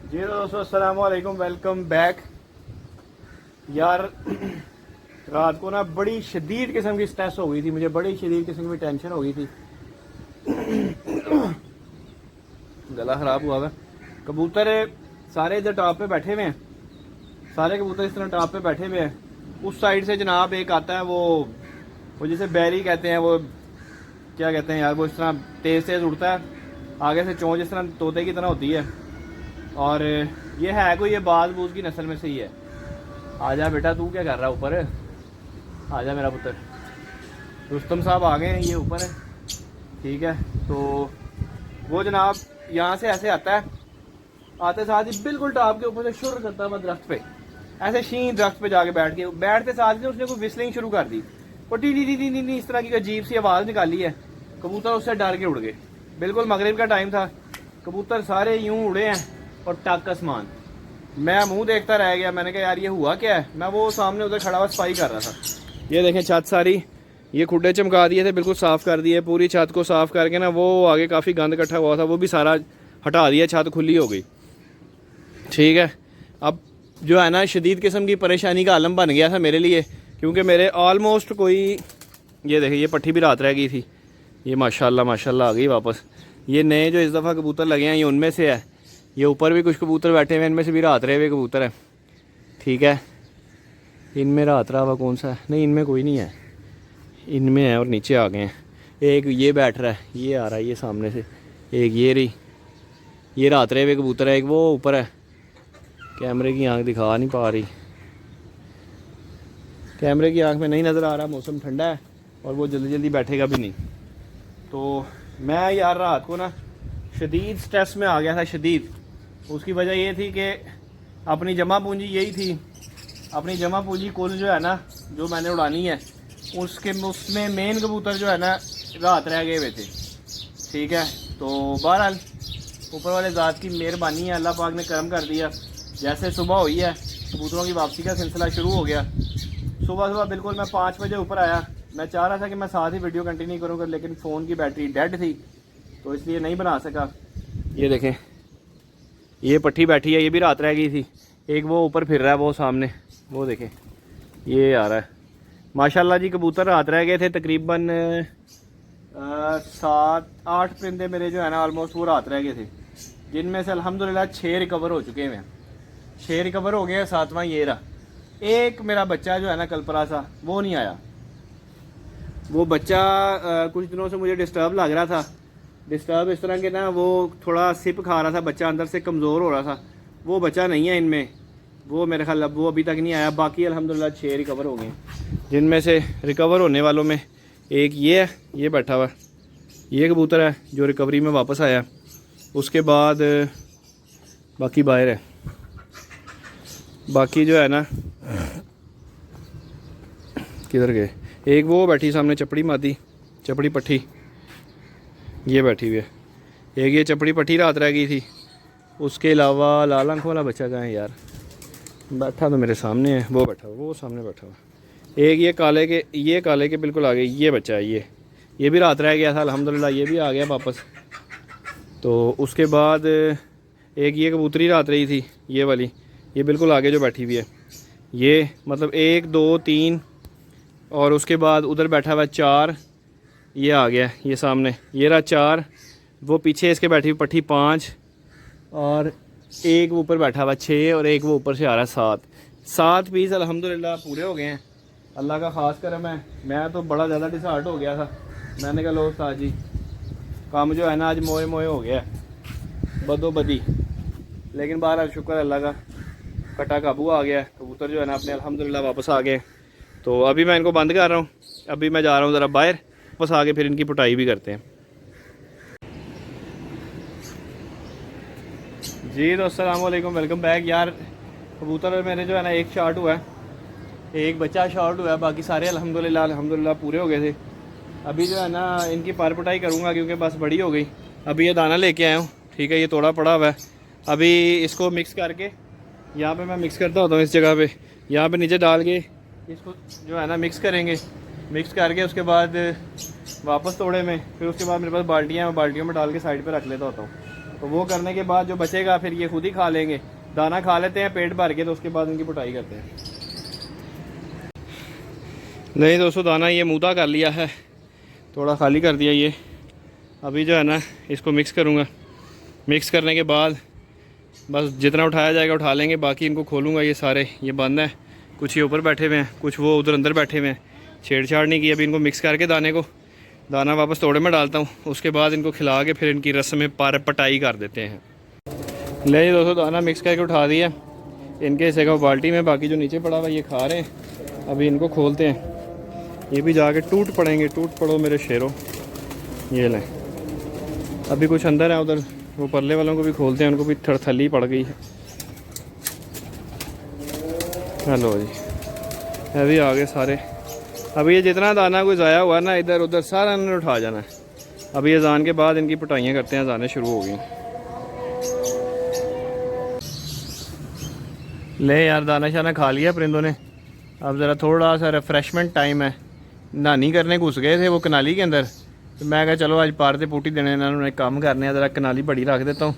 जी दोस्तों अस्सलाम वालेकुम, वेलकम बैक। यार रात को ना बड़ी शदीद किस्म की स्ट्रेस हो गई थी, मुझे बड़ी शदीद किस्म की टेंशन हो गई थी। गला ख़राब हुआ है। कबूतर सारे इधर टॉप पे बैठे हुए हैं, सारे कबूतर इस तरह टॉप पे बैठे हुए हैं। उस साइड से जनाब एक आता है, वो जिसे बैरी कहते हैं, वो क्या कहते हैं यार, वो इस तरह तेज़ तेज़ उड़ता है, आगे से चोंच इस तरह तोते की तरह होती है। और ये है कोई, ये बाज बूज की नस्ल में से ही है। आजा बेटा, तू क्या कर रहा है ऊपर? आजा मेरा पुत्र। रुस्तम साहब आ गए हैं, ये ऊपर है, ठीक है। तो वो जनाब यहाँ से ऐसे आता है, आते साथ ही बिल्कुल टॉप के ऊपर से शुरू करता है दरख्त पे, ऐसे शीन दरख्त पे जाके बैठते साथ ही उसने कोई विस्लिंग शुरू कर दी, वो T T T T T इस तरह की अजीब सी आवाज़ निकाली है। कबूतर उससे डर के उड़ गए। बिल्कुल मगरिब का टाइम था, कबूतर सारे यूं उड़े हैं और टक आसमान। मैं मुंह देखता रह गया, मैंने कहा यार ये हुआ क्या है। मैं वो सामने उधर खड़ा हुआ सफाई कर रहा था। ये देखें छत सारी, ये खुड्डे चमका दिए थे, बिल्कुल साफ़ कर दिए, पूरी छत को साफ़ करके ना, वो आगे काफ़ी गंद इकट्ठा हुआ था वो भी सारा हटा दिया, छत खुली हो गई, ठीक है। अब जो है ना शदीद किस्म की परेशानी का आलम बन गया था मेरे लिए, क्योंकि मेरे ऑलमोस्ट कोई, ये देखिए ये पट्टी भी रात रह गई थी, ये माशाल्लाह माशाल्लाह आ गई वापस। ये नए जो इस दफ़ा कबूतर लगे हैं ये उनमें से है। ये ऊपर भी कुछ कबूतर बैठे हुए हैं, इनमें से भी रात रहे हुए कबूतर है, ठीक है। इनमें रात रहा हुआ कौन सा है? नहीं, इनमें कोई नहीं है, इनमें है और नीचे आ गए हैं। एक ये बैठ रहा है, ये आ रहा है ये सामने से, एक ये रही, ये रात रहे हुए कबूतर है। एक वो ऊपर है, कैमरे की आंख दिखा नहीं पा रही, कैमरे की आंख में नहीं नज़र आ रहा, मौसम ठंडा है और वो जल्दी जल्दी बैठेगा भी नहीं। तो मैं यार रात को ना शदीद स्ट्रेस में आ गया था, शदीद। उसकी वजह ये थी कि अपनी जमा पूंजी यही थी, अपनी जमा पूंजी कुल जो है ना, जो मैंने उड़ानी है, उसमें मेन कबूतर जो है ना रात रह गए हुए थे, ठीक है। तो बहरहाल ऊपर वाले ज़ात की मेहरबानी है, अल्लाह पाक ने करम कर दिया। जैसे सुबह हुई है, कबूतरों की वापसी का सिलसिला शुरू हो गया। सुबह बिल्कुल मैं 5 बजे ऊपर आया। मैं चाह रहा था कि मैं साथ ही वीडियो कंटिन्यू करूँगा, लेकिन फ़ोन की बैटरी डेड थी, तो इसलिए नहीं बना सका। ये देखें ये पट्टी बैठी है, ये भी रात रह गई थी। एक वो ऊपर फिर रहा है, वो सामने, वो देखें ये आ रहा है। माशाल्लाह जी कबूतर रात रह गए थे, तकरीबन 7-8 परिंदे मेरे जो है ना ऑलमोस्ट वो रात रह गए थे, जिनमें से अल्हम्दुलिल्लाह 6 रिकवर हो चुके हैं। 6 रिकवर हो गए हैं, 7वां ये रहा। एक मेरा बच्चा जो है ना कलपरा सा, वो नहीं आया। वो बच्चा कुछ दिनों से मुझे डिस्टर्ब लग रहा था, डिस्टर्ब इस तरह के ना, वो थोड़ा सिप खा रहा था, बच्चा अंदर से कमज़ोर हो रहा था। वो बच्चा नहीं है इनमें, वो मेरे ख्याल अब वो अभी तक नहीं आया। बाकी अल्हम्दुलिल्लाह 6 रिकवर हो गए, जिनमें से रिकवर होने वालों में एक ये है, ये बैठा हुआ, ये कबूतर है जो रिकवरी में वापस आया। उसके बाद बाकी बाहर है, बाकी जो है ना किधर गए। एक वो बैठी सामने चपड़ी मादी, चपड़ी पट्टी, ये बैठी हुई है। एक ये चपड़ी पट्टी रात रह गई थी। उसके अलावा लाल आंख वाला बच्चा कहाँ है यार? बैठा तो मेरे सामने है, वो बैठा हुआ, वो सामने बैठा हुआ। एक ये काले के बिल्कुल आगे ये बच्चा है, ये भी रात रह गया था, अल्हम्दुलिल्लाह ये भी आ गया वापस। तो उसके बाद एक ये कबूतरी रात रही थी, ये वाली, ये बिल्कुल आगे जो बैठी हुई है, ये मतलब 1 2 3, और उसके बाद उधर बैठा हुआ 4, ये आ गया, ये सामने ये रहा 4, वो पीछे इसके बैठी हुई पट्टी 5, और एक वो ऊपर बैठा हुआ 6, और एक वो ऊपर से आ रहा है 7 पीस अल्हम्दुलिल्लाह पूरे हो गए हैं। अल्लाह का ख़ास करम है। मैं तो बड़ा ज़्यादा डिसहार्ट हो गया था, मैंने कहा लो उस्ताद जी काम जो है ना आज मोए मोए हो गया, बदोबदी। लेकिन बहरहाल शुक्र अल्लाह का, कटा काबू आ गया, कबूतर जो है ना अपने अल्हम्दुलिल्लाह वापस आ गए। तो अभी मैं इनको बंद कर रहा हूँ, अभी मैं जा रहा हूँ ज़रा बाहर, वापस आके फिर इनकी पुटाई भी करते हैं। जी तो अस्सलाम वालेकुम, वेलकम बैक। यार कबूतर मेरे जो है ना एक शॉट हुआ है, एक बच्चा शॉट हुआ है, बाकी सारे अल्हम्दुलिल्लाह पूरे हो गए थे। अभी जो है ना इनकी पार पुटाई करूँगा क्योंकि बस बड़ी हो गई। अभी ये दाना लेके आया हूँ, ठीक है, ये तोड़ा पड़ा हुआ है। अभी इसको मिक्स करके यहाँ पे मैं मिक्स करता होता हूँ, इस जगह पे यहाँ पे नीचे डाल के इसको जो है ना मिक्स करेंगे। मिक्स करके उसके बाद वापस तोड़े में, फिर उसके बाद मेरे पास बाल्टियाँ हैं, बाल्टियों में डाल के साइड पे रख लेता होता हूँ। तो वो करने के बाद जो बचेगा फिर ये खुद ही खा लेंगे, दाना खा लेते हैं पेट भर के, तो उसके बाद इनकी पुटाई करते हैं। नहीं दोस्तों, दाना ये मुद्दा कर लिया है, थोड़ा खाली कर दिया ये। अभी जो है ना इसको मिक्स करूँगा, मिक्स करने के बाद बस जितना उठाया जाएगा उठा लेंगे, बाकी इनको खोलूँगा। ये सारे ये बंद हैं, कुछ ये ऊपर बैठे हुए हैं, कुछ वो उधर अंदर बैठे हुए हैं, छेड़छाड़ नहीं की। अभी इनको मिक्स करके दाना वापस तोड़े में डालता हूँ, उसके बाद इनको खिला के फिर इनकी रस में पटाई कर देते हैं। ले दोस्तों, दाना मिक्स करके उठा दिया, इनके हिस्से का बाल्टी में, बाकी जो नीचे पड़ा हुआ ये खा रहे हैं। अभी इनको खोलते हैं, ये भी जाके टूट पड़ेंगे, टूट पड़ो मेरे शेरों। ये लें, अभी कुछ अंदर है उधर, वो परले वालों को भी खोलते हैं, उनको भी थली पड़ गई है। हेलो जी, अभी आ गए सारे। अभी ये जितना दाना कोई ज़ाया हुआ ना इधर उधर सारा इन्होंने उठा जाना है। अभी अजान के बाद इनकी पिटाइयाँ करते हैं, अजानें शुरू हो गई। ले यार, दाना शाना खा लिया परिंदों ने, अब ज़रा थोड़ा सा रिफ़्रेशमेंट टाइम है। नानी करने घुस गए थे वो कनाली के अंदर, तो मैं कहा चलो आज पार से पुटी देने इन्होंने काम करने हैं, ज़रा कनाली बड़ी रख देता हूँ,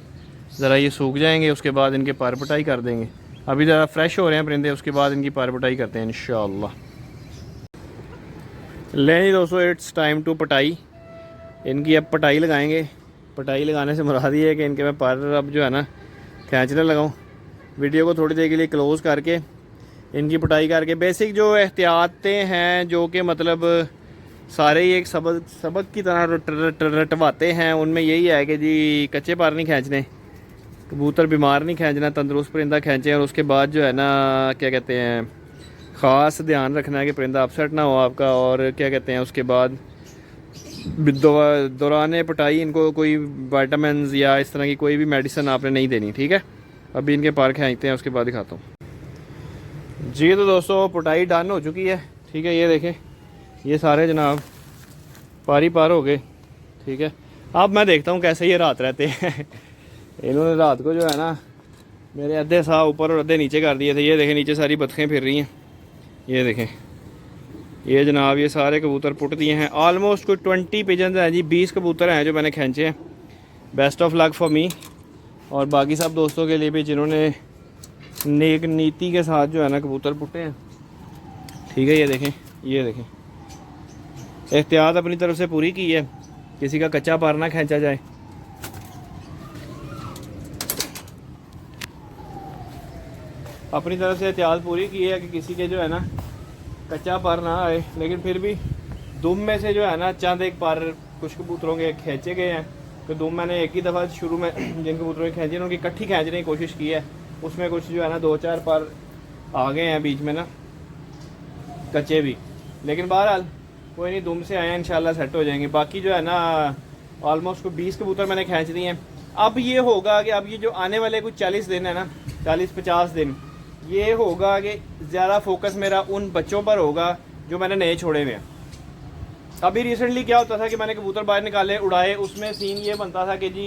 ज़रा ये सूख जाएंगे, उसके बाद इनके पार पटाई कर देंगे। अभी ज़रा फ्रेश हो रहे हैं परिंदे, उसके बाद इनकी पार पटाई करते हैं इंशाअल्लाह। ले जी दोस्तों, इट्स टाइम टू पटाई। इनकी अब पटाई लगाएंगे। पटाई लगाने से मुराद ये है कि इनके मैं पर अब जो है ना खींचने लगाऊँ। वीडियो को थोड़ी देर के लिए क्लोज़ करके इनकी पटाई करके बेसिक जो एहतियातें हैं, जो कि मतलब सारे ही एक सबक की तरह रटवाते हैं, उनमें यही है कि जी कच्चे पार नहीं खींचने, कबूतर बीमार नहीं खींचना, तंदुरुस्त परिंदा खींचें। और उसके बाद जो है ना क्या कहते हैं, ख़ास ध्यान रखना है कि परिंदा अपसेट ना हो आपका। और क्या कहते हैं, उसके बाद दौरान पटाई इनको कोई विटामिन्स या इस तरह की कोई भी मेडिसिन आपने नहीं देनी, ठीक है। अभी इनके पार खींचते हैं, उसके बाद दिखाता हूँ जी। तो दोस्तों पटाई डन हो चुकी है, ठीक है। ये देखें, ये सारे जनाब पारी पार हो गए, ठीक है। अब मैं देखता हूँ कैसे ये रात रहते हैं। इन्होंने रात को जो है ना मेरे अद्धे सा ऊपर और अद्धे नीचे कर दिए थे। ये देखें नीचे सारी बतखें फिर रही हैं, ये देखें। ये जनाब ये सारे कबूतर पुट दिए हैं। ऑलमोस्ट कोई 20 पिजन हैं जी, 20 कबूतर हैं जो मैंने खींचे हैं। Best of luck for me, और बाकी सब दोस्तों के लिए भी जिन्होंने नेक नीति के साथ जो है ना कबूतर पुटे हैं, ठीक है। ये देखें, ये देखें, एहतियात अपनी तरफ से पूरी की है, किसी का कच्चा पार ना खींचा जाए। अपनी तरफ से एहतियात पूरी की है कि किसी के जो है ना कच्चा पार ना आए। लेकिन फिर भी दुम में से जो है ना चंद एक पार कुछ कबूतरों के खींचे गए हैं। तो दुम मैंने एक ही दफ़ा शुरू में जिन कबूतरों के खींचे उनकी इकट्ठी खींचने की कोशिश की है, उसमें कुछ जो है ना 2-4 पार आ गए हैं बीच में ना कच्चे भी। लेकिन बहरहाल कोई नहीं, दुम से आए हैं, इंशाल्लाह सेट हो जाएंगे। बाकी जो है ना ऑलमोस्ट को 20 कबूतर मैंने खींच दिए हैं। अब ये होगा कि अब ये जो आने वाले कुछ 40 दिन है ना, 40-50 दिन, ये होगा कि ज़्यादा फोकस मेरा उन बच्चों पर होगा जो मैंने नए छोड़े हुए हैं। अभी रिसेंटली क्या होता था कि मैंने कबूतर बाहर निकाले उड़ाए, उसमें सीन ये बनता था कि जी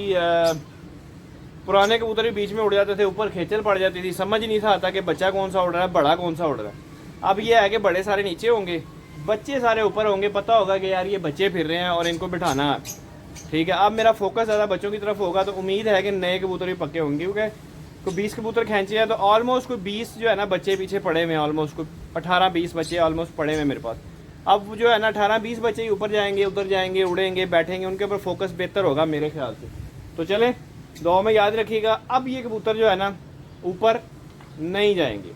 पुराने कबूतर भी बीच में उड़ जाते थे, ऊपर खेचल पड़ जाती थी, समझ ही नहीं था आता कि बच्चा कौन सा उड़ रहा है, बड़ा कौन सा उड़ रहा है। अब ये है कि बड़े सारे नीचे होंगे, बच्चे सारे ऊपर होंगे, पता होगा कि यार ये बच्चे फिर रहे हैं और इनको बिठाना है, ठीक है। अब मेरा फोकस ज़्यादा बच्चों की तरफ होगा, तो उम्मीद है कि नए कबूतर भी पक्के होंगे, क्योंकि कोई 20 कबूतर खींचे हैं तो ऑलमोस्ट कोई 20 जो है ना बच्चे पीछे पड़े हुए हैं, ऑलमोस्ट कोई 18-20 बच्चे ऑलमोस्ट पड़े हुए हैं मेरे पास। अब जो है ना 18-20 बच्चे ही ऊपर जाएंगे, उधर जाएंगे, उड़ेंगे, बैठेंगे, उनके ऊपर फोकस बेहतर होगा मेरे ख्याल से। तो चले दुआ में याद रखिएगा, अब ये कबूतर जो है ना ऊपर नहीं जाएंगे,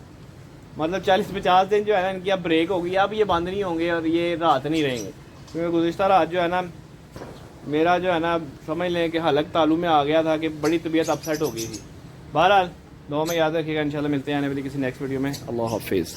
मतलब 40-50 दिन जो है ना इनकी अब ब्रेक होगी, अब ये बंद नहीं होंगे और ये रात नहीं रहेंगे। क्योंकि गुज़िश्ता रात जो है ना मेरा जो है ना समझ लें कि हलक तालू में आ गया था कि बड़ी तबीयत अपसेट हो गई थी। बहरहाल दुआ में याद रखिएगा, इंशाल्लाह मिलते हैं आने वाली किसी नेक्स्ट वीडियो में। अल्लाह हाफिज़।